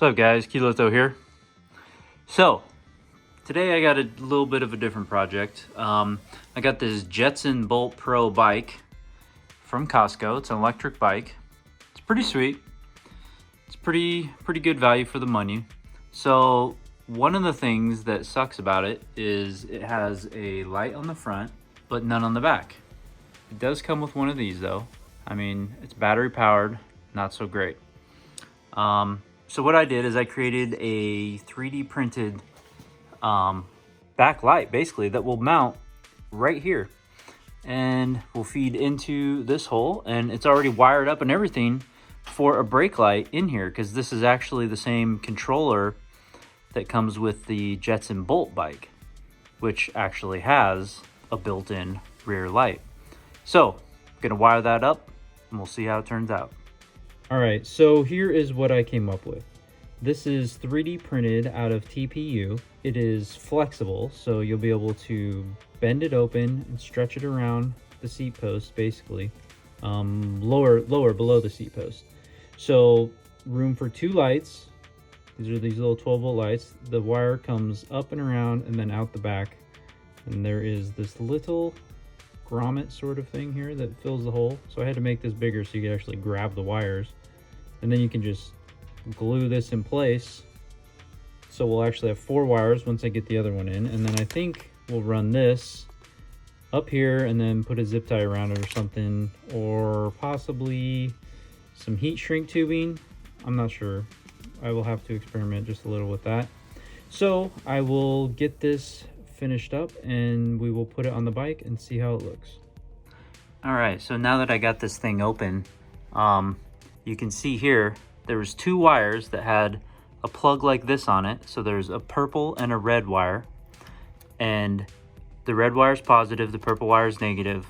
What's up guys, Kiloto here. So, today I got a little bit of a different project. I got this Jetson Bolt Pro bike from Costco. It's an electric bike. It's pretty sweet. It's pretty good value for the money. So, one of the things that sucks about it is it has a light on the front, but none on the back. It does come with one of these though. I mean, it's battery powered, not so great. So what I did is I created a 3D printed backlight basically that will mount right here and will feed into this hole, and it's already wired up and everything for a brake light in here because this is actually the same controller that comes with the Jetson Bolt bike, which actually has a built-in rear light. So I'm gonna wire that up and we'll see how it turns out. All right, so here is what I came up with. This is 3D printed out of TPU. It is flexible, so you'll be able to bend it open and stretch it around the seat post, basically, lower below the seat post. So room for 2 lights. These are these little 12-volt lights. The wire comes up and around and then out the back. And there is this little grommet sort of thing here that fills the hole. So I had to make this bigger so you could actually grab the wires. And then you can just glue this in place. So we'll actually have 4 wires once I get the other one in. And then I think we'll run this up here and then put a zip tie around it or something, or possibly some heat shrink tubing. I'm not sure. I will have to experiment just a little with that. So I will get this finished up and we will put it on the bike and see how it looks. All right, so now that I got this thing open, you can see here, there was 2 wires that had a plug like this on it. So there's a purple and a red wire, and the red wire is positive, the purple wire is negative.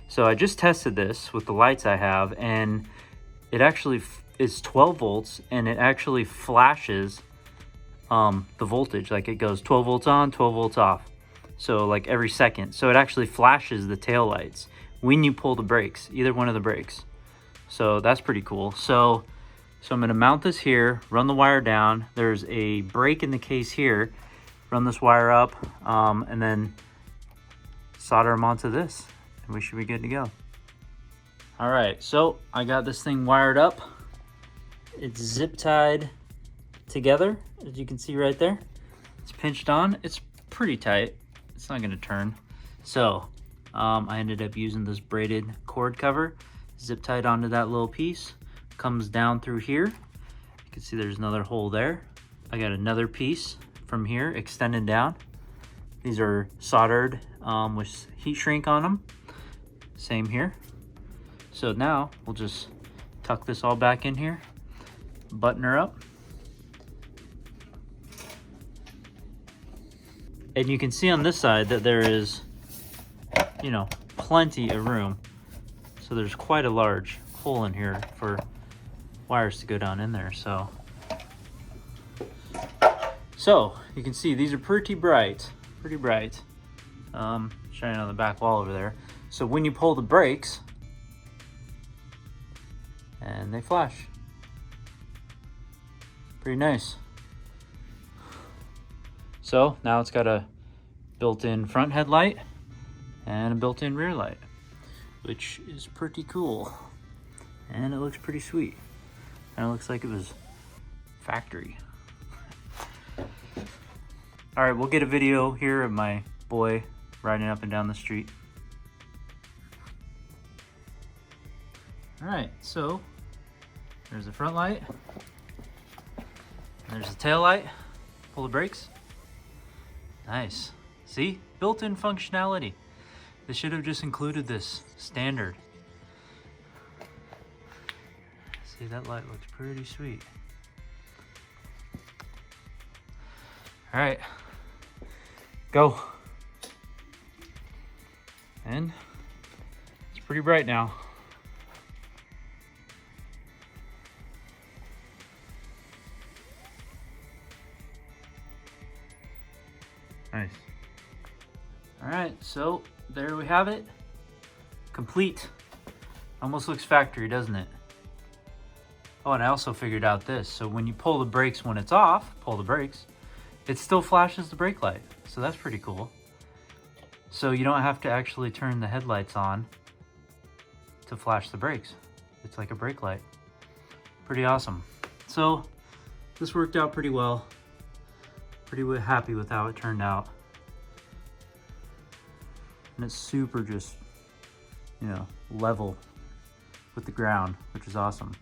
So I just tested this with the lights I have, and it actually is 12 volts, and it actually flashes the voltage. Like it goes 12 volts on, 12 volts off. So like every second. So it actually flashes the tail lights when you pull the brakes, either one of the brakes. So that's pretty cool. So I'm gonna mount this here, run the wire down. There's a brake in the case here. Run this wire up, and then solder them onto this, and we should be good to go. All right, so I got this thing wired up. It's zip tied together, as you can see right there. It's pinched on. It's pretty tight. It's not gonna turn. So I ended up using this braided cord cover, zip tied onto that little piece. Comes down through here. You can see there's another hole there. I got another piece from here extended down. These are soldered with heat shrink on them. Same here. So now we'll just tuck this all back in here, button her up. And you can see on this side that there is, you know, plenty of room. So there's quite a large hole in here for wires to go down in there. So you can see these are pretty bright, shining on the back wall over there. So when you pull the brakes, and they flash, pretty nice. So now it's got a built-in front headlight and a built-in rear light, which is pretty cool, and it looks pretty sweet. And it looks like it was factory. All right, we'll get a video here of my boy riding up and down the street. All right, so there's the front light. There's the tail light. Pull the brakes. Nice. See, built-in functionality. They should have just included this standard. See, that light looks pretty sweet. All right, go. And it's pretty bright now. Nice. All right, so there we have it. Complete. Almost looks factory, doesn't it? Oh, and I also figured out this. So when you pull the brakes when it's off, pull the brakes, it still flashes the brake light. So that's pretty cool. So you don't have to actually turn the headlights on to flash the brakes. It's like a brake light. Pretty awesome. So this worked out pretty well. Pretty happy with how it turned out. And it's super just, you know, level with the ground, which is awesome.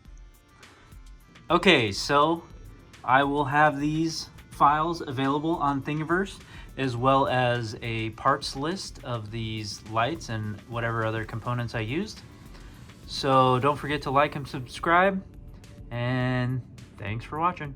Okay, so I will have these files available on Thingiverse, as well as a parts list of these lights and whatever other components I used. So don't forget to like and subscribe, and thanks for watching.